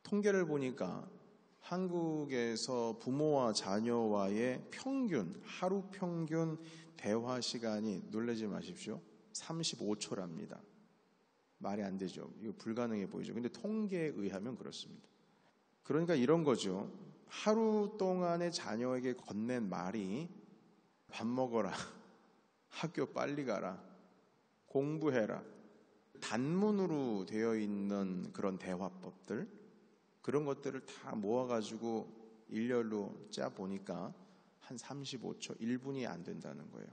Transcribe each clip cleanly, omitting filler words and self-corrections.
통계를 보니까 한국에서 부모와 자녀와의 하루 평균 대화 시간이, 놀라지 마십시오, 35초랍니다. 말이 안 되죠. 이거 불가능해 보이죠. 근데 통계에 의하면 그렇습니다. 그러니까 이런 거죠. 하루 동안에 자녀에게 건넨 말이 밥 먹어라, 학교 빨리 가라, 공부해라, 단문으로 되어 있는 그런 대화법들, 그런 것들을 다 모아가지고 일렬로 짜 보니까 한 35초, 1분이 안 된다는 거예요.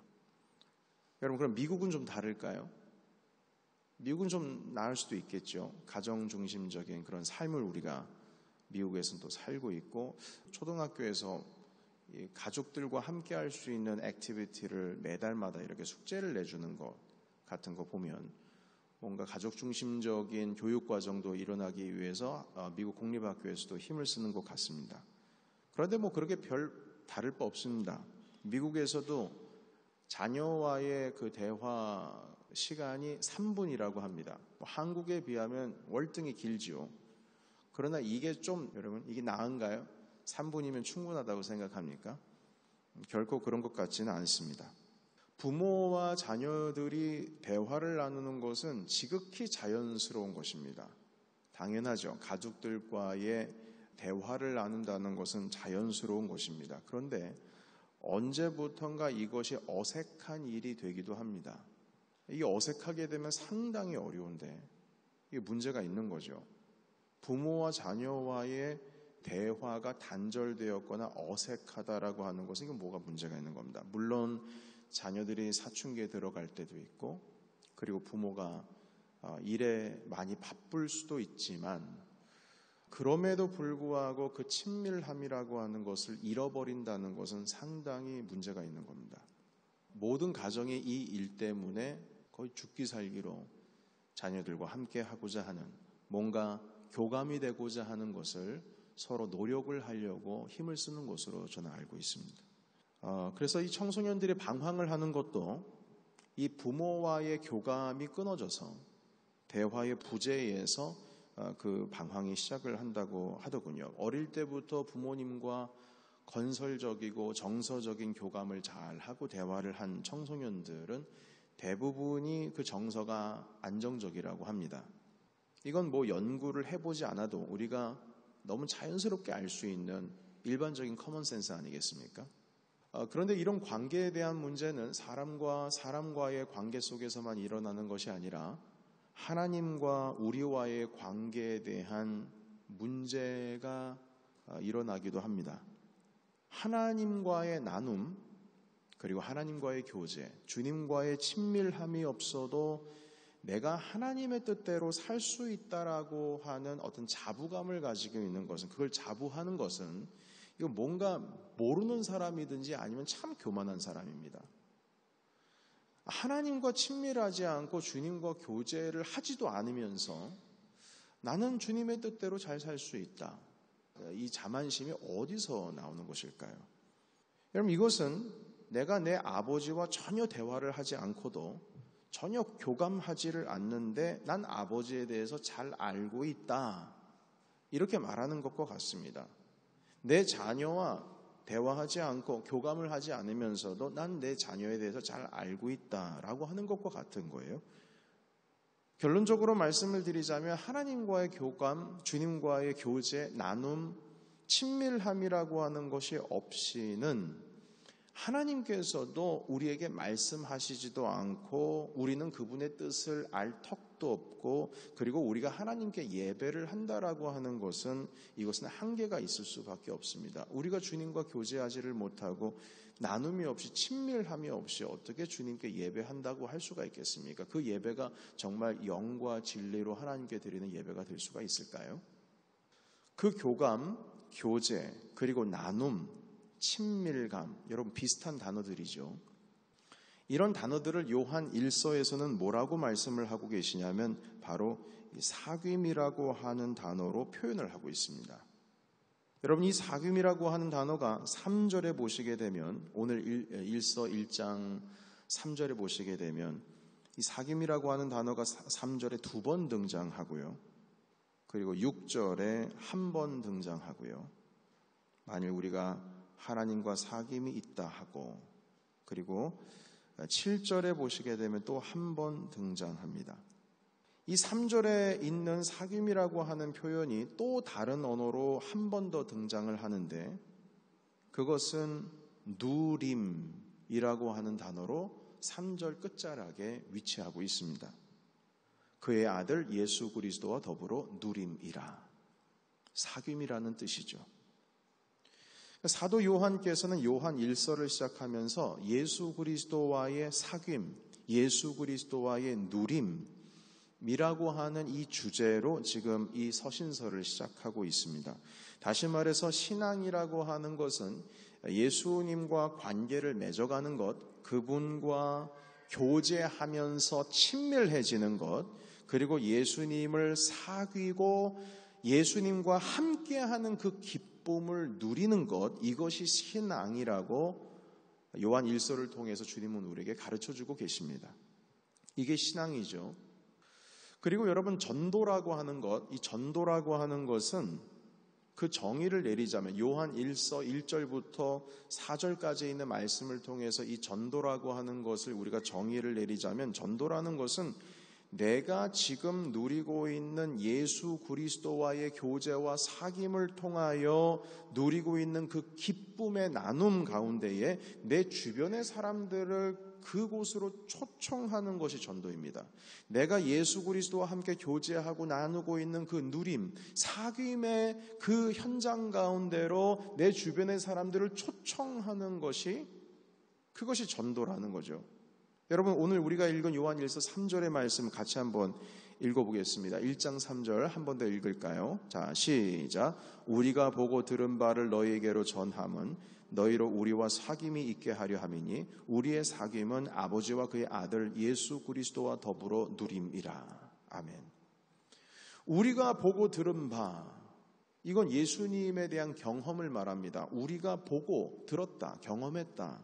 여러분, 그럼 미국은 좀 다를까요? 미국은 좀 나을 수도 있겠죠. 가정 중심적인 그런 삶을 우리가 미국에서는 또 살고 있고, 초등학교에서 가족들과 함께 할 수 있는 액티비티를 매달마다 이렇게 숙제를 내주는 것 같은 거 보면 뭔가 가족 중심적인 교육 과정도 일어나기 위해서 미국 공립학교에서도 힘을 쓰는 것 같습니다. 그런데 뭐 그렇게 별 다를 바 없습니다. 미국에서도 자녀와의 그 대화 시간이 3분이라고 합니다. 한국에 비하면 월등히 길지요. 그러나 이게 좀, 여러분, 이게 나은가요? 3분이면 충분하다고 생각합니까? 결코 그런 것 같지는 않습니다. 부모와 자녀들이 대화를 나누는 것은 지극히 자연스러운 것입니다. 당연하죠. 가족들과의 대화를 나눈다는 것은 자연스러운 것입니다. 그런데 언제부턴가 이것이 어색한 일이 되기도 합니다. 이게 어색하게 되면 상당히 어려운데 이게 문제가 있는 거죠. 부모와 자녀와의 대화가 단절되었거나 어색하다라고 하는 것은 이건 뭐가 문제가 있는 겁니다. 물론 자녀들이 사춘기에 들어갈 때도 있고, 그리고 부모가 일에 많이 바쁠 수도 있지만, 그럼에도 불구하고 그 친밀함이라고 하는 것을 잃어버린다는 것은 상당히 문제가 있는 겁니다. 모든 가정이 이 일 때문에 거의 죽기 살기로 자녀들과 함께 하고자 하는, 뭔가 교감이 되고자 하는 것을 서로 노력을 하려고 힘을 쓰는 것으로 저는 알고 있습니다. 그래서 이 청소년들이 방황을 하는 것도 이 부모와의 교감이 끊어져서 대화의 부재에서 그 방황이 시작을 한다고 하더군요. 어릴 때부터 부모님과 건설적이고 정서적인 교감을 잘 하고 대화를 한 청소년들은 대부분이 그 정서가 안정적이라고 합니다. 이건 뭐 연구를 해보지 않아도 우리가 너무 자연스럽게 알 수 있는 일반적인 커먼센스 아니겠습니까? 그런데 이런 관계에 대한 문제는 사람과 사람과의 관계 속에서만 일어나는 것이 아니라 하나님과 우리와의 관계에 대한 문제가 일어나기도 합니다. 하나님과의 나눔, 그리고 하나님과의 교제, 주님과의 친밀함이 없어도 내가 하나님의 뜻대로 살 수 있다라고 하는 어떤 자부감을 가지고 있는 것은, 그걸 자부하는 것은 이거 뭔가 모르는 사람이든지 아니면 참 교만한 사람입니다. 하나님과 친밀하지 않고 주님과 교제를 하지도 않으면서 나는 주님의 뜻대로 잘 살 수 있다. 이 자만심이 어디서 나오는 것일까요? 여러분, 이것은 내가 내 아버지와 전혀 대화를 하지 않고도, 전혀 교감하지를 않는데 난 아버지에 대해서 잘 알고 있다, 이렇게 말하는 것과 같습니다. 내 자녀와 대화하지 않고 교감을 하지 않으면서도 난 내 자녀에 대해서 잘 알고 있다라고 하는 것과 같은 거예요. 결론적으로 말씀을 드리자면 하나님과의 교감, 주님과의 교제, 나눔, 친밀함이라고 하는 것이 없이는 하나님께서도 우리에게 말씀하시지도 않고 우리는 그분의 뜻을 알 턱도 없고, 그리고 우리가 하나님께 예배를 한다라고 하는 것은 이것은 한계가 있을 수밖에 없습니다. 우리가 주님과 교제하지를 못하고 나눔이 없이 친밀함이 없이 어떻게 주님께 예배한다고 할 수가 있겠습니까? 그 예배가 정말 영과 진리로 하나님께 드리는 예배가 될 수가 있을까요? 그 교감, 교제, 그리고 나눔, 친밀감, 여러분 비슷한 단어들이죠. 이런 단어들을 요한 1서에서는 뭐라고 말씀을 하고 계시냐면 바로 사귐이라고 하는 단어로 표현을 하고 있습니다. 여러분, 이 사귐이라고 하는 단어가 3절에 보시게 되면, 오늘 1서 1장 3절에 보시게 되면 이 사귐이라고 하는 단어가 3절에 2번 등장하고요. 그리고 6절에 한 번 등장하고요. 만일 우리가 하나님과 사귐이 있다 하고, 그리고 7절에 보시게 되면 또 한 번 등장합니다. 이 3절에 있는 사귐이라고 하는 표현이 또 다른 언어로 한 번 더 등장을 하는데, 그것은 누림이라고 하는 단어로 3절 끝자락에 위치하고 있습니다. 그의 아들 예수 그리스도와 더불어 누림이라. 사귐이라는 뜻이죠. 사도 요한께서는 요한 1서를 시작하면서 예수 그리스도와의 사귐, 예수 그리스도와의 누림이라고 하는 이 주제로 지금 이 서신서를 시작하고 있습니다. 다시 말해서 신앙이라고 하는 것은 예수님과 관계를 맺어가는 것, 그분과 교제하면서 친밀해지는 것, 그리고 예수님을 사귀고 예수님과 함께하는 그 기쁨을 누리는 것, 이것이 신앙이라고 요한 1서를 통해서 주님은 우리에게 가르쳐주고 계십니다. 이게 신앙이죠. 그리고 여러분, 전도라고 하는 것, 이 전도라고 하는 것은 그 정의를 내리자면 요한 1서 1절부터 4절까지 있는 말씀을 통해서 이 전도라고 하는 것을 우리가 정의를 내리자면, 전도라는 것은 내가 지금 누리고 있는 예수 그리스도와의 교제와 사귐을 통하여 누리고 있는 그 기쁨의 나눔 가운데에 내 주변의 사람들을 그곳으로 초청하는 것이 전도입니다. 내가 예수 그리스도와 함께 교제하고 나누고 있는 그 누림, 사귐의 그 현장 가운데로 내 주변의 사람들을 초청하는 것이, 그것이 전도라는 거죠. 여러분, 오늘 우리가 읽은 요한 1서 3절의 말씀 같이 한번 읽어보겠습니다. 1장 3절 한 번 더 읽을까요? 자, 시작. 우리가 보고 들은 바를 너희에게로 전함은 너희로 우리와 사귐이 있게 하려 함이니 우리의 사귐은 아버지와 그의 아들 예수 그리스도와 더불어 누림이라. 아멘. 우리가 보고 들은 바, 이건 예수님에 대한 경험을 말합니다. 우리가 보고 들었다, 경험했다.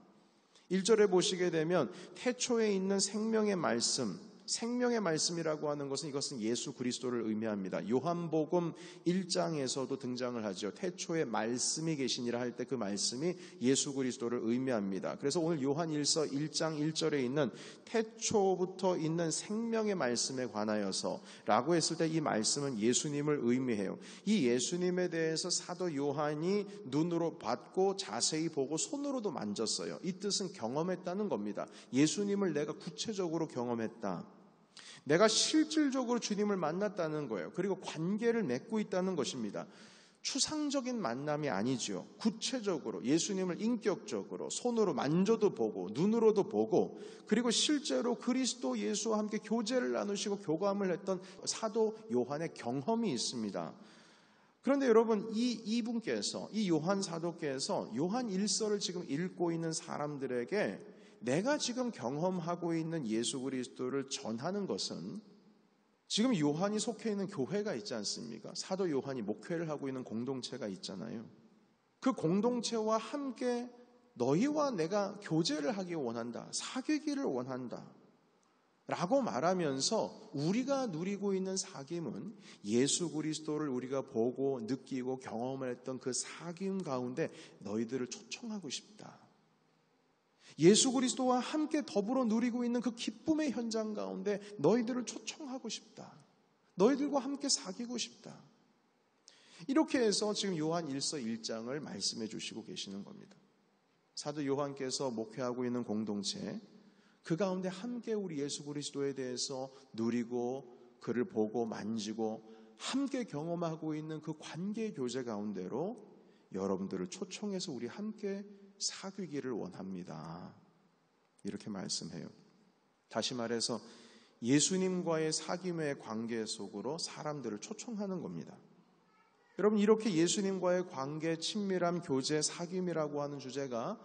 1절에 보시게 되면 태초에 있는 생명의 말씀, 생명의 말씀이라고 하는 것은 이것은 예수 그리스도를 의미합니다. 요한복음 1장에서도 등장을 하죠. 태초에 말씀이 계시니라 할 때 그 말씀이 예수 그리스도를 의미합니다. 그래서 오늘 요한 1서 1장 1절에 있는 태초부터 있는 생명의 말씀에 관하여서 라고 했을 때 이 말씀은 예수님을 의미해요. 이 예수님에 대해서 사도 요한이 눈으로 봤고 자세히 보고 손으로도 만졌어요. 이 뜻은 경험했다는 겁니다. 예수님을 내가 구체적으로 경험했다. 내가 실질적으로 주님을 만났다는 거예요. 그리고 관계를 맺고 있다는 것입니다. 추상적인 만남이 아니죠. 구체적으로 예수님을 인격적으로 손으로 만져도 보고 눈으로도 보고, 그리고 실제로 그리스도 예수와 함께 교제를 나누시고 교감을 했던 사도 요한의 경험이 있습니다. 그런데 여러분, 이분께서, 이 요한 사도께서 요한 1서를 지금 읽고 있는 사람들에게 내가 지금 경험하고 있는 예수 그리스도를 전하는 것은, 지금 요한이 속해 있는 교회가 있지 않습니까? 사도 요한이 목회를 하고 있는 공동체가 있잖아요. 그 공동체와 함께 너희와 내가 교제를 하기 원한다, 사귀기를 원한다 라고 말하면서 우리가 누리고 있는 사귐은 예수 그리스도를 우리가 보고 느끼고 경험을 했던 그 사귐 가운데 너희들을 초청하고 싶다. 예수 그리스도와 함께 더불어 누리고 있는 그 기쁨의 현장 가운데 너희들을 초청하고 싶다. 너희들과 함께 사귀고 싶다. 이렇게 해서 지금 요한 1서 1장을 말씀해 주시고 계시는 겁니다. 사도 요한께서 목회하고 있는 공동체, 그 가운데 함께 우리 예수 그리스도에 대해서 누리고 그를 보고 만지고 함께 경험하고 있는 그 관계 교제 가운데로 여러분들을 초청해서 우리 함께 사귀기를 원합니다. 이렇게 말씀해요. 다시 말해서 예수님과의 사귐의 관계 속으로 사람들을 초청하는 겁니다. 여러분, 이렇게 예수님과의 관계, 친밀함, 교제, 사귐이라고 하는 주제가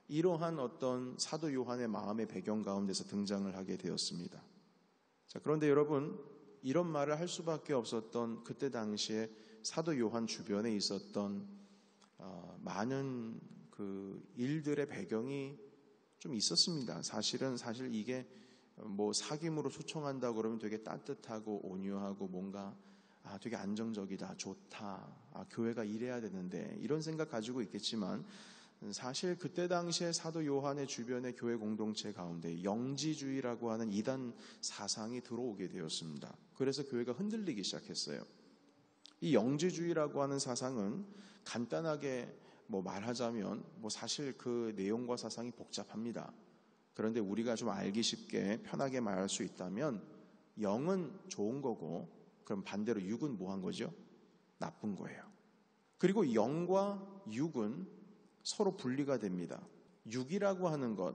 이러한 어떤 사도 요한의 마음의 배경 가운데서 등장을 하게 되었습니다. 자, 그런데 여러분, 이런 말을 할 수밖에 없었던 그때 당시에 사도 요한 주변에 있었던 많은 그 일들의 배경이 좀 있었습니다. 사실 이게 뭐 사귐으로 초청한다고 그러면 되게 따뜻하고 온유하고 뭔가 되게 안정적이다, 좋다, 교회가 이래야 되는데 이런 생각 가지고 있겠지만 사실 그때 당시에 사도 요한의 주변의 교회 공동체 가운데 영지주의라고 하는 이단 사상이 들어오게 되었습니다. 그래서 교회가 흔들리기 시작했어요. 이 영지주의라고 하는 사상은 간단하게 말하자면 사실 그 내용과 사상이 복잡합니다. 그런데 우리가 좀 알기 쉽게 편하게 말할 수 있다면 영은 좋은 거고 그럼 반대로 육은 뭐한 거죠? 나쁜 거예요. 그리고 영과 육은 서로 분리가 됩니다. 육이라고 하는 것,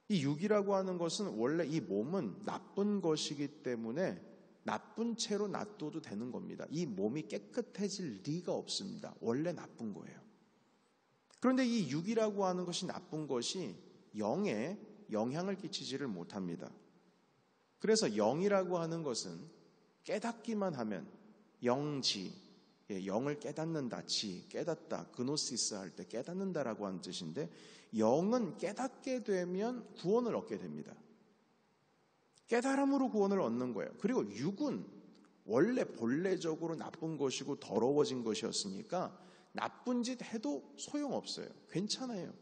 이 육이라고 하는 것은 원래 이 몸은 나쁜 것이기 때문에 나쁜 채로 놔둬도 되는 겁니다. 이 몸이 깨끗해질 리가 없습니다. 원래 나쁜 거예요. 그런데 이 육이라고 하는 것이 나쁜 것이 영에 영향을 끼치지를 못합니다. 그래서 영이라고 하는 것은 깨닫기만 하면 영지, 영을 깨닫는다, 깨닫다, 그노시스 할 때 깨닫는다라고 하는 뜻인데 영은 깨닫게 되면 구원을 얻게 됩니다. 깨달음으로 구원을 얻는 거예요. 그리고 육은 원래 본래적으로 나쁜 것이고 더러워진 것이었으니까 나쁜 짓 해도 소용없어요. 괜찮아요.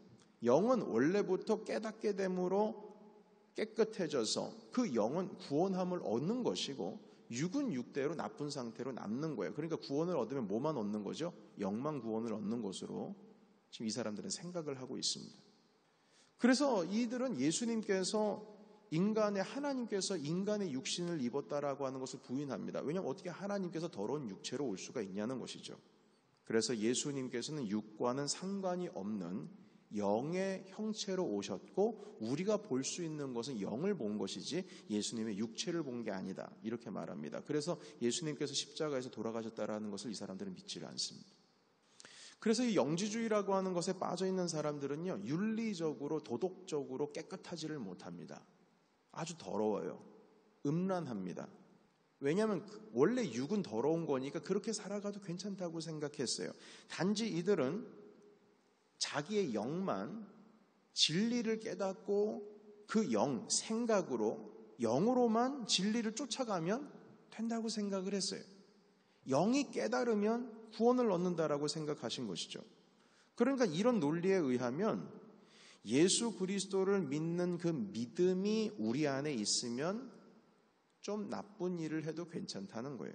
영은 원래부터 깨닫게 됨으로 깨끗해져서 그 영은 구원함을 얻는 것이고 육은 육대로 나쁜 상태로 남는 거예요. 그러니까 구원을 얻으면 뭐만 얻는 거죠? 영만 구원을 얻는 것으로 지금 이 사람들은 생각을 하고 있습니다. 그래서 이들은 예수님께서 하나님께서 인간의 육신을 입었다라고 하는 것을 부인합니다. 왜냐하면 어떻게 하나님께서 더러운 육체로 올 수가 있냐는 것이죠. 그래서 예수님께서는 육과는 상관이 없는 영의 형체로 오셨고 우리가 볼 수 있는 것은 영을 본 것이지 예수님의 육체를 본 게 아니다. 이렇게 말합니다. 그래서 예수님께서 십자가에서 돌아가셨다라는 것을 이 사람들은 믿지를 않습니다. 그래서 이 영지주의라고 하는 것에 빠져있는 사람들은요, 윤리적으로 도덕적으로 깨끗하지를 못합니다. 아주 더러워요. 음란합니다. 왜냐하면 원래 육은 더러운 거니까 그렇게 살아가도 괜찮다고 생각했어요. 단지 이들은 자기의 영만 진리를 깨닫고 그 생각으로 영으로만 진리를 쫓아가면 된다고 생각을 했어요. 영이 깨달으면 구원을 얻는다라고 생각하신 것이죠. 그러니까 이런 논리에 의하면 예수 그리스도를 믿는 그 믿음이 우리 안에 있으면 좀 나쁜 일을 해도 괜찮다는 거예요.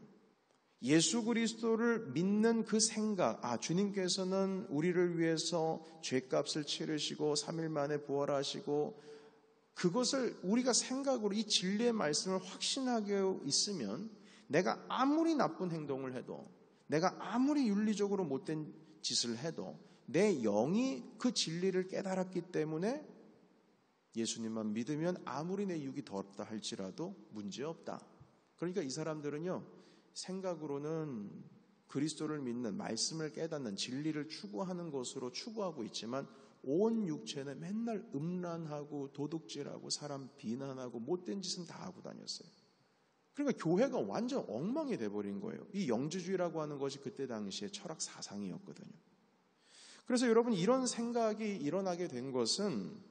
예수 그리스도를 믿는 그 생각, 주님께서는 우리를 위해서 죄값을 치르시고 3일 만에 부활하시고 그것을 우리가 생각으로 이 진리의 말씀을 확신하게 있으면 내가 아무리 나쁜 행동을 해도 내가 아무리 윤리적으로 못된 짓을 해도 내 영이 그 진리를 깨달았기 때문에 예수님만 믿으면 아무리 내 육이 더럽다 할지라도 문제없다. 그러니까 이 사람들은요, 생각으로는 그리스도를 믿는, 말씀을 깨닫는, 진리를 추구하는 것으로 추구하고 있지만 온 육체는 맨날 음란하고 도둑질하고 사람 비난하고 못된 짓은 다 하고 다녔어요. 그러니까 교회가 완전 엉망이 돼버린 거예요. 이 영지주의라고 하는 것이 그때 당시에 철학 사상이었거든요. 그래서 여러분, 이런 생각이 일어나게 된 것은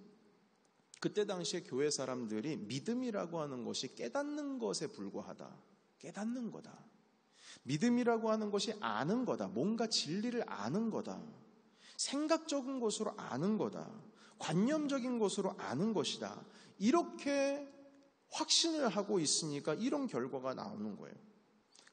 그때 당시에 교회 사람들이 믿음이라고 하는 것이 깨닫는 것에 불과하다. 깨닫는 거다. 믿음이라고 하는 것이 아는 거다. 뭔가 진리를 아는 거다. 생각적인 것으로 아는 거다. 관념적인 것으로 아는 것이다. 이렇게 확신을 하고 있으니까 이런 결과가 나오는 거예요.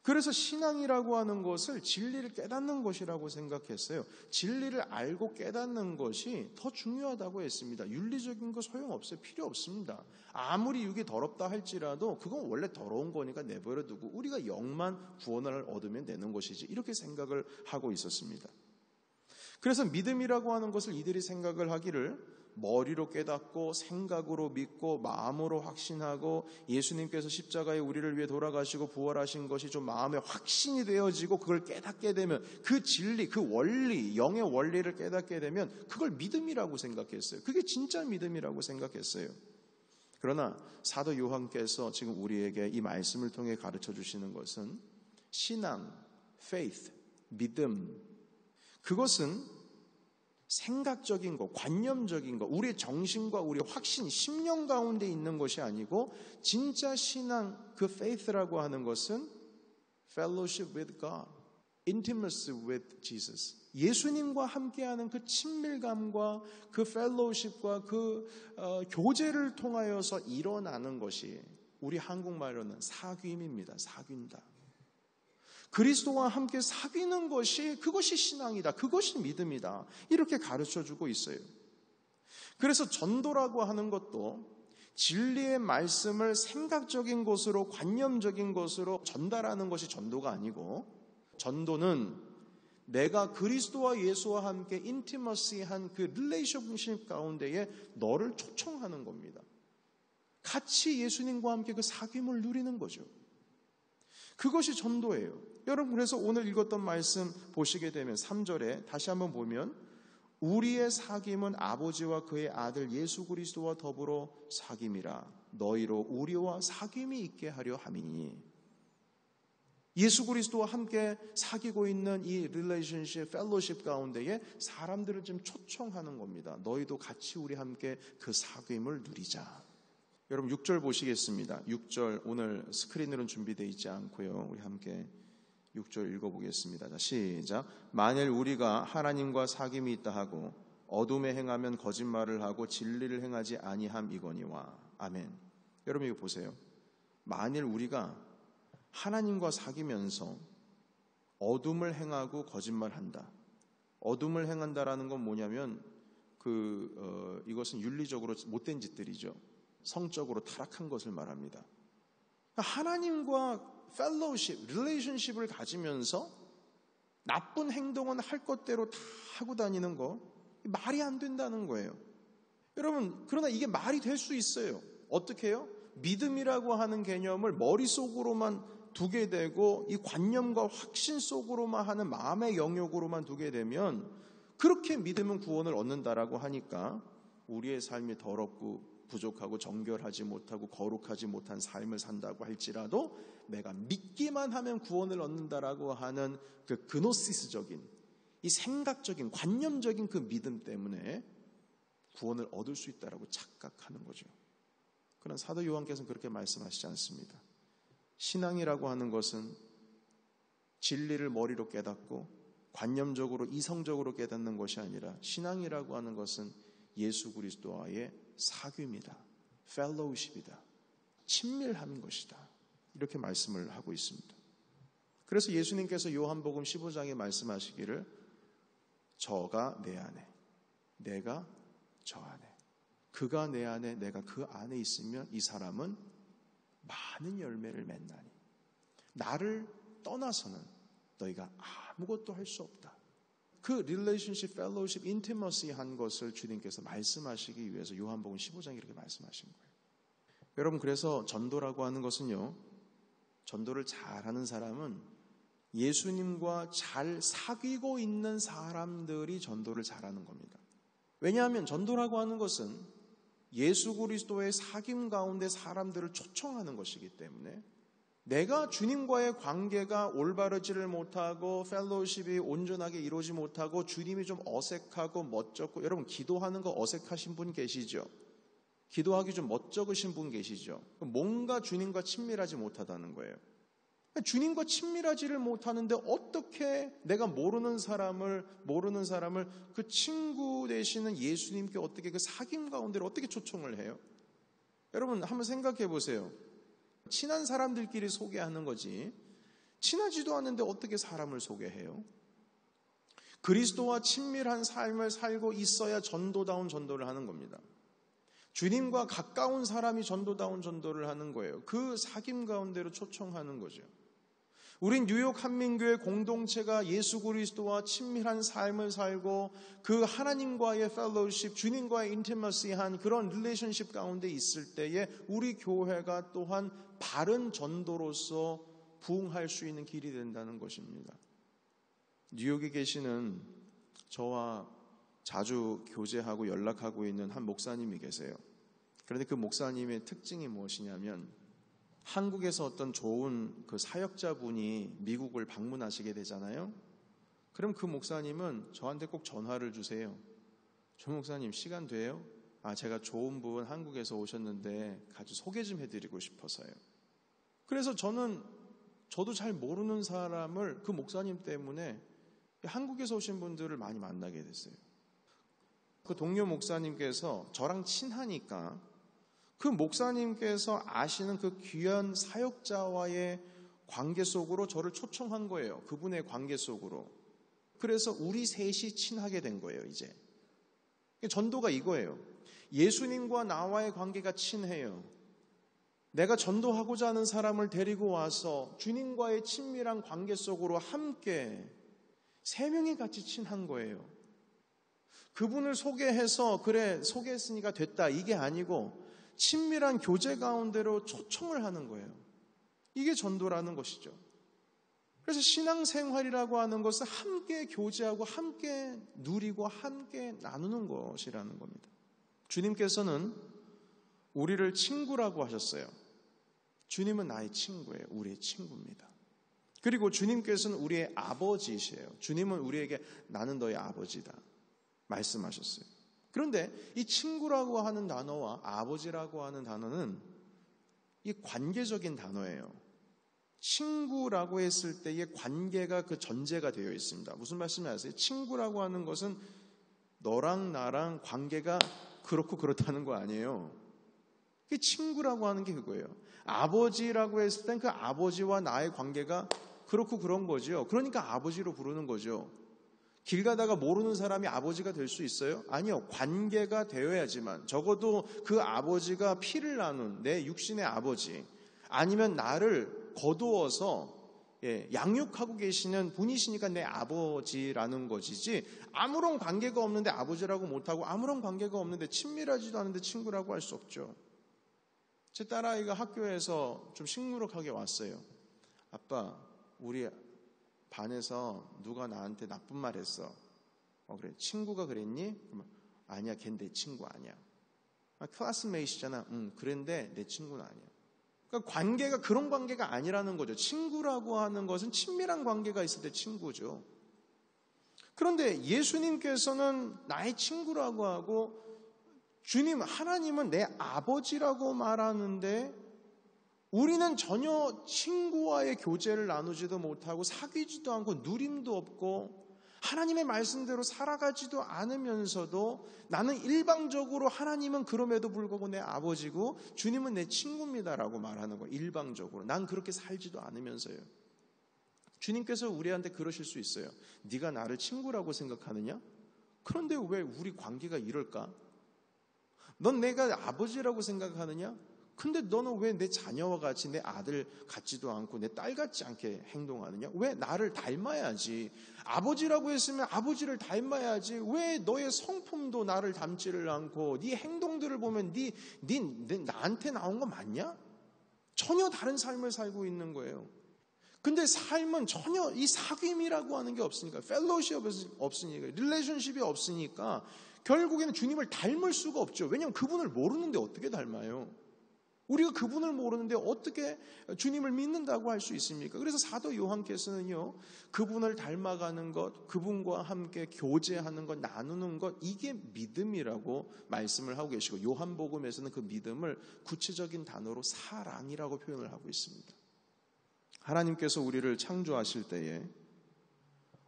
그래서 신앙이라고 하는 것을 진리를 깨닫는 것이라고 생각했어요. 진리를 알고 깨닫는 것이 더 중요하다고 했습니다. 윤리적인 거 소용없어요. 필요 없습니다. 아무리 육이 더럽다 할지라도 그건 원래 더러운 거니까 내버려 두고 우리가 영만 구원을 얻으면 되는 것이지, 이렇게 생각을 하고 있었습니다. 그래서 믿음이라고 하는 것을 이들이 생각을 하기를 머리로 깨닫고 생각으로 믿고 마음으로 확신하고 예수님께서 십자가에 우리를 위해 돌아가시고 부활하신 것이 좀 마음에 확신이 되어지고 그걸 깨닫게 되면 그 진리, 그 원리, 영의 원리를 깨닫게 되면 그걸 믿음이라고 생각했어요. 그게 진짜 믿음이라고 생각했어요. 그러나 사도 요한께서 지금 우리에게 이 말씀을 통해 가르쳐 주시는 것은 신앙, faith, 믿음, 그것은 생각적인 것, 관념적인 것, 우리의 정신과 우리의 확신, 심령 가운데 있는 것이 아니고 진짜 신앙, 그 faith라고 하는 것은 fellowship with God, intimacy with Jesus. 예수님과 함께하는 그 친밀감과 그 fellowship과 그 교제를 통하여서 일어나는 것이 우리 한국말로는 사귐입니다. 사귄다. 그리스도와 함께 사귀는 것이 그것이 신앙이다. 그것이 믿음이다. 이렇게 가르쳐주고 있어요. 그래서 전도라고 하는 것도 진리의 말씀을 생각적인 것으로 관념적인 것으로 전달하는 것이 전도가 아니고, 전도는 내가 그리스도와 예수와 함께 인티머시한 그 릴레이션십 가운데에 너를 초청하는 겁니다. 같이 예수님과 함께 그 사귐을 누리는 거죠. 그것이 전도예요. 여러분, 그래서 오늘 읽었던 말씀 보시게 되면 3절에 다시 한번 보면 우리의 사귐은 아버지와 그의 아들 예수 그리스도와 더불어 사귐이라. 너희로 우리와 사귐이 있게 하려 함이니. 예수 그리스도와 함께 사귀고 있는 이 릴레이션십, 펠로십 가운데에 사람들을 좀 초청하는 겁니다. 너희도 같이 우리 함께 그 사귐을 누리자. 여러분 6절 보시겠습니다. 6절 오늘 스크린으로는 준비되어 있지 않고요. 우리 함께 6절 읽어보겠습니다. 자, 시작. 만일 우리가 하나님과 사귐이 있다 하고 어둠에 행하면 거짓말을 하고 진리를 행하지 아니함이거니와. 아멘. 여러분 이거 보세요. 만일 우리가 하나님과 사귀면서 어둠을 행하고 거짓말한다. 어둠을 행한다라는 건 뭐냐면 이것은 윤리적으로 못된 짓들이죠. 성적으로 타락한 것을 말합니다. 하나님과 펠로우십, 릴레이션십을 가지면서 나쁜 행동은 할 것대로 다 하고 다니는 거 말이 안 된다는 거예요. 여러분, 그러나 이게 말이 될 수 있어요. 어떻게 해요? 믿음이라고 하는 개념을 머릿속으로만 두게 되고 이 관념과 확신 속으로만 하는 마음의 영역으로만 두게 되면 그렇게 믿음은 구원을 얻는다라고 하니까 우리의 삶이 더럽고 부족하고 정결하지 못하고 거룩하지 못한 삶을 산다고 할지라도 내가 믿기만 하면 구원을 얻는다라고 하는 그 그노시스적인 이 생각적인 관념적인 그 믿음 때문에 구원을 얻을 수 있다라고 착각하는 거죠. 그러나 사도 요한께서는 그렇게 말씀하시지 않습니다. 신앙이라고 하는 것은 진리를 머리로 깨닫고 관념적으로 이성적으로 깨닫는 것이 아니라 신앙이라고 하는 것은 예수 그리스도와의 사귐이다. 펠로우십이다. 친밀한 것이다. 이렇게 말씀을 하고 있습니다. 그래서 예수님께서 요한복음 15장에 말씀하시기를 저가 내 안에, 내가 저 안에, 그가 내 안에, 내가 그 안에 있으면 이 사람은 많은 열매를 맺나니 나를 떠나서는 너희가 아무것도 할 수 없다. 그 릴레이션십, 펠로우십, 인티머시 한 것을 주님께서 말씀하시기 위해서 요한복음 15장에 이렇게 말씀하신 거예요. 여러분, 그래서 전도라고 하는 것은요, 전도를 잘하는 사람은 예수님과 잘 사귀고 있는 사람들이 전도를 잘하는 겁니다. 왜냐하면 전도라고 하는 것은 예수 그리스도의 사귐 가운데 사람들을 초청하는 것이기 때문에 내가 주님과의 관계가 올바르지를 못하고 펠로우십이 온전하게 이루어지지 못하고 주님이 좀 어색하고 멋쩍고, 여러분 기도하는 거 어색하신 분 계시죠? 기도하기 좀 멋쩍으신 분 계시죠? 뭔가 주님과 친밀하지 못하다는 거예요. 주님과 친밀하지를 못하는데 어떻게 내가 모르는 사람을 그 친구 되시는 예수님께 어떻게 그 사귐 가운데로 어떻게 초청을 해요? 여러분 한번 생각해 보세요. 친한 사람들끼리 소개하는 거지 친하지도 않은데 어떻게 사람을 소개해요? 그리스도와 친밀한 삶을 살고 있어야 전도다운 전도를 하는 겁니다. 주님과 가까운 사람이 전도다운 전도를 하는 거예요. 그 사귐 가운데로 초청하는 거죠. 우린 뉴욕 한민교회 공동체가 예수 그리스도와 친밀한 삶을 살고 그 하나님과의 펠로우십, 주님과의 인티머시한 그런 릴레이션십 가운데 있을 때에 우리 교회가 또한 바른 전도로서 부흥할 수 있는 길이 된다는 것입니다. 뉴욕에 계시는 저와 자주 교제하고 연락하고 있는 한 목사님이 계세요. 그런데 그 목사님의 특징이 무엇이냐면 한국에서 어떤 좋은 그 사역자분이 미국을 방문하시게 되잖아요. 그럼 그 목사님은 저한테 꼭 전화를 주세요. 조 목사님 시간 돼요? 제가 좋은 분 한국에서 오셨는데 같이 소개 좀 해드리고 싶어서요. 그래서 저는 저도 잘 모르는 사람을 그 목사님 때문에 한국에서 오신 분들을 많이 만나게 됐어요. 그 동료 목사님께서 저랑 친하니까 그 목사님께서 아시는 그 귀한 사역자와의 관계 속으로 저를 초청한 거예요. 그분의 관계 속으로. 그래서 우리 셋이 친하게 된 거예요, 이제. 전도가 이거예요. 예수님과 나와의 관계가 친해요. 내가 전도하고자 하는 사람을 데리고 와서 주님과의 친밀한 관계 속으로 함께 세 명이 같이 친한 거예요. 그분을 소개해서 그래 소개했으니까 됐다 이게 아니고 친밀한 교제 가운데로 초청을 하는 거예요. 이게 전도라는 것이죠. 그래서 신앙생활이라고 하는 것은 함께 교제하고 함께 누리고 함께 나누는 것이라는 겁니다. 주님께서는 우리를 친구라고 하셨어요. 주님은 나의 친구예요. 우리의 친구입니다. 그리고 주님께서는 우리의 아버지이세요. 주님은 우리에게 나는 너의 아버지다 말씀하셨어요. 그런데 이 친구라고 하는 단어와 아버지라고 하는 단어는 이 관계적인 단어예요. 친구라고 했을 때의 관계가 그 전제가 되어 있습니다. 무슨 말씀이 아세요? 친구라고 하는 것은 너랑 나랑 관계가 그렇고 그렇다는 거 아니에요. 그 친구라고 하는 게 그거예요. 아버지라고 했을 땐 그 아버지와 나의 관계가 그렇고 그런 거죠. 그러니까 아버지로 부르는 거죠. 길 가다가 모르는 사람이 아버지가 될 수 있어요? 아니요. 관계가 되어야지만 적어도 그 아버지가 피를 나눈 내 육신의 아버지 아니면 나를 거두어서 양육하고 계시는 분이시니까 내 아버지라는 것이지 아무런 관계가 없는데 아버지라고 못하고 아무런 관계가 없는데 친밀하지도 않은데 친구라고 할 수 없죠. 제 딸아이가 학교에서 좀 식물하게 왔어요. 아빠, 우리 반에서 누가 나한테 나쁜 말 했어. 그래. 친구가 그랬니? 그러면, 아니야, 걔는 내 친구 아니야. 클래스메이트잖아. 그런데 내 친구는 아니야. 그러니까 관계가 그런 관계가 아니라는 거죠. 친구라고 하는 것은 친밀한 관계가 있을 때 친구죠. 그런데 예수님께서는 나의 친구라고 하고 주님, 하나님은 내 아버지라고 말하는데 우리는 전혀 친구와의 교제를 나누지도 못하고 사귀지도 않고 누림도 없고 하나님의 말씀대로 살아가지도 않으면서도 나는 일방적으로 하나님은 그럼에도 불구하고 내 아버지고 주님은 내 친구입니다라고 말하는 거예요. 일방적으로. 난 그렇게 살지도 않으면서요. 주님께서 우리한테 그러실 수 있어요. 네가 나를 친구라고 생각하느냐? 그런데 왜 우리 관계가 이럴까? 넌 내가 아버지라고 생각하느냐? 근데 너는 왜 내 자녀와 같이 내 아들 같지도 않고 내 딸 같지 않게 행동하느냐? 왜 나를 닮아야지? 아버지라고 했으면 아버지를 닮아야지. 왜 너의 성품도 나를 닮지를 않고 네 행동들을 보면 네 나한테 나온 거 맞냐? 전혀 다른 삶을 살고 있는 거예요. 근데 삶은 전혀 이 사귐이라고 하는 게 없으니까, 펠로우십이 없으니까, 릴레이션십이 없으니까 결국에는 주님을 닮을 수가 없죠. 왜냐하면 그분을 모르는데 어떻게 닮아요? 우리가 그분을 모르는데 어떻게 주님을 믿는다고 할 수 있습니까? 그래서 사도 요한께서는요, 그분을 닮아가는 것, 그분과 함께 교제하는 것, 나누는 것, 이게 믿음이라고 말씀을 하고 계시고, 요한복음에서는 그 믿음을 구체적인 단어로 사랑이라고 표현을 하고 있습니다. 하나님께서 우리를 창조하실 때에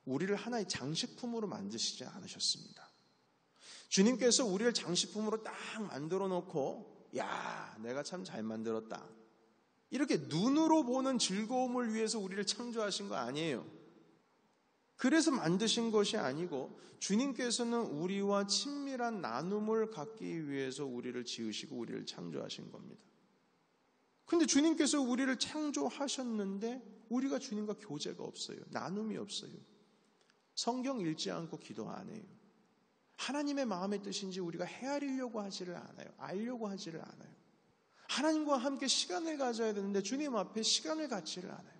우리를 하나의 장식품으로 만드시지 않으셨습니다. 주님께서 우리를 장식품으로 딱 만들어 놓고 야, 내가 참 잘 만들었다. 이렇게 눈으로 보는 즐거움을 위해서 우리를 창조하신 거 아니에요. 그래서 만드신 것이 아니고 주님께서는 우리와 친밀한 나눔을 갖기 위해서 우리를 지으시고 우리를 창조하신 겁니다. 근데 주님께서 우리를 창조하셨는데 우리가 주님과 교제가 없어요. 나눔이 없어요. 성경 읽지 않고 기도 안 해요. 하나님의 마음의 뜻인지 우리가 헤아리려고 하지를 않아요. 알려고 하지를 않아요. 하나님과 함께 시간을 가져야 되는데 주님 앞에 시간을 갖지를 않아요.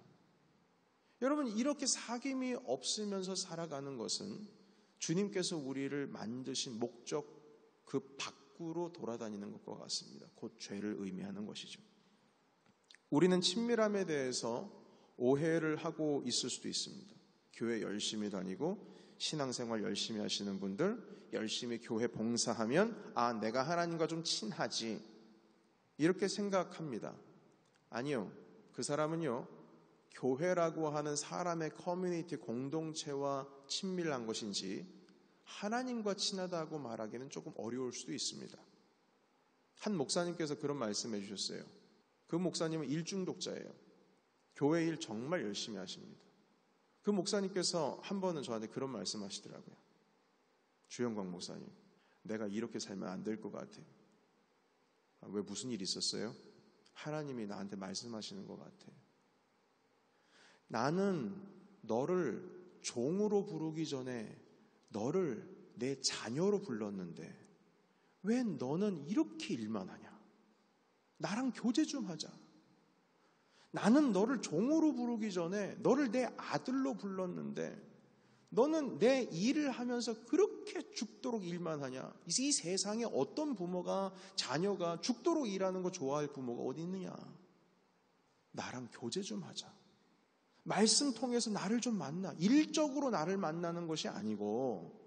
여러분, 이렇게 사귐이 없으면서 살아가는 것은 주님께서 우리를 만드신 목적 그 밖으로 돌아다니는 것과 같습니다. 곧 죄를 의미하는 것이죠. 우리는 친밀함에 대해서 오해를 하고 있을 수도 있습니다. 교회 열심히 다니고 신앙생활 열심히 하시는 분들, 열심히 교회 봉사하면 아, 내가 하나님과 좀 친하지, 이렇게 생각합니다. 아니요. 그 사람은요, 교회라고 하는 사람의 커뮤니티 공동체와 친밀한 것인지 하나님과 친하다고 말하기는 조금 어려울 수도 있습니다. 한 목사님께서 그런 말씀해 주셨어요. 그 목사님은 일중독자예요. 교회 일 정말 열심히 하십니다. 그 목사님께서 한 번은 저한테 그런 말씀 하시더라고요. 주영광 목사님, 내가 이렇게 살면 안 될 것 같아요. 왜 무슨 일이 있었어요? 하나님이 나한테 말씀하시는 것 같아요. 나는 너를 종으로 부르기 전에 너를 내 자녀로 불렀는데 왜 너는 이렇게 일만 하냐? 나랑 교제 좀 하자. 나는 너를 종으로 부르기 전에 너를 내 아들로 불렀는데 너는 내 일을 하면서 그렇게 죽도록 일만 하냐? 이 세상에 어떤 부모가 자녀가 죽도록 일하는 거 좋아할 부모가 어디 있느냐? 나랑 교제 좀 하자. 말씀 통해서 나를 좀 만나. 일적으로 나를 만나는 것이 아니고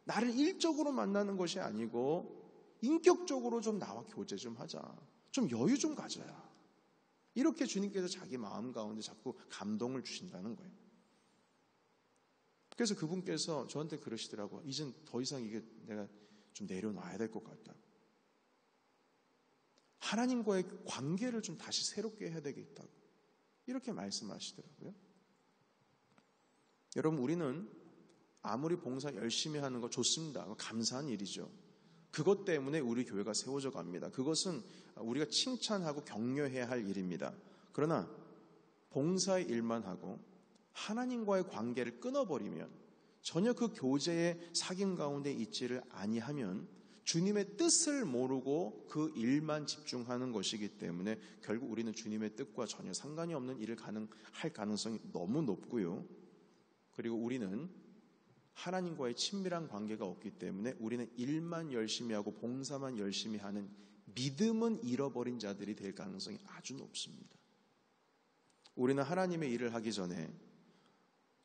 나를 일적으로 만나는 것이 아니고 인격적으로 좀 나와 교제 좀 하자. 좀 여유 좀 가져야. 이렇게 주님께서 자기 마음 가운데 자꾸 감동을 주신다는 거예요. 그래서 그분께서 저한테 그러시더라고요. 이젠 더 이상 이게 내가 좀 내려놔야 될 것 같다. 하나님과의 관계를 좀 다시 새롭게 해야 되겠다고. 이렇게 말씀하시더라고요. 여러분, 우리는 아무리 봉사 열심히 하는 거 좋습니다. 감사한 일이죠. 그것 때문에 우리 교회가 세워져 갑니다. 그것은 우리가 칭찬하고 격려해야 할 일입니다. 그러나 봉사의 일만 하고 하나님과의 관계를 끊어버리면 전혀 그 교제의 사귐 가운데 있지를 아니하면 주님의 뜻을 모르고 그 일만 집중하는 것이기 때문에 결국 우리는 주님의 뜻과 전혀 상관이 없는 일을 할 가능성이 너무 높고요. 그리고 우리는 하나님과의 친밀한 관계가 없기 때문에 우리는 일만 열심히 하고 봉사만 열심히 하는 믿음은 잃어버린 자들이 될 가능성이 아주 높습니다. 우리는 하나님의 일을 하기 전에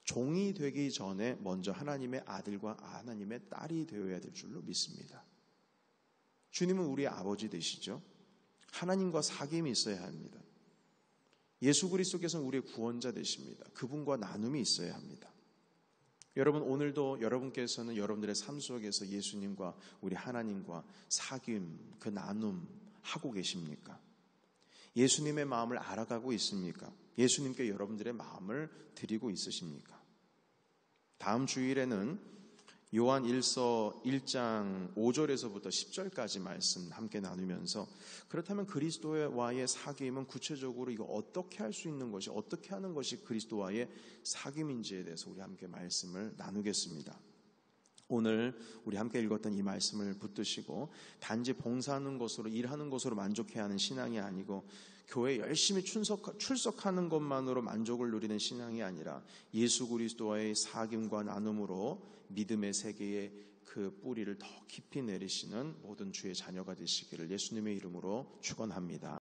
종이 되기 전에 먼저 하나님의 아들과 하나님의 딸이 되어야 될 줄로 믿습니다. 주님은 우리의 아버지 되시죠. 하나님과 사귐이 있어야 합니다. 예수 그리스도께서는 우리의 구원자 되십니다. 그분과 나눔이 있어야 합니다. 여러분, 오늘도 여러분께서는 여러분들의 삶 속에서 예수님과 우리 하나님과 사귐, 그 나눔 하고 계십니까? 예수님의 마음을 알아가고 있습니까? 예수님께 여러분들의 마음을 드리고 있으십니까? 다음 주일에는 요한 1서 1장 5절에서부터 10절까지 말씀 함께 나누면서 그렇다면 그리스도와의 사귐은 구체적으로 이거 어떻게 할 수 있는 것이, 어떻게 하는 것이 그리스도와의 사귐인지에 대해서 우리 함께 말씀을 나누겠습니다. 오늘 우리 함께 읽었던 이 말씀을 붙드시고 단지 봉사하는 것으로, 일하는 것으로 만족해야 하는 신앙이 아니고 교회 열심히 출석하는 것만으로 만족을 누리는 신앙이 아니라 예수 그리스도와의 사귐과 나눔으로 믿음의 세계에 그 뿌리를 더 깊이 내리시는 모든 주의 자녀가 되시기를 예수님의 이름으로 축원합니다.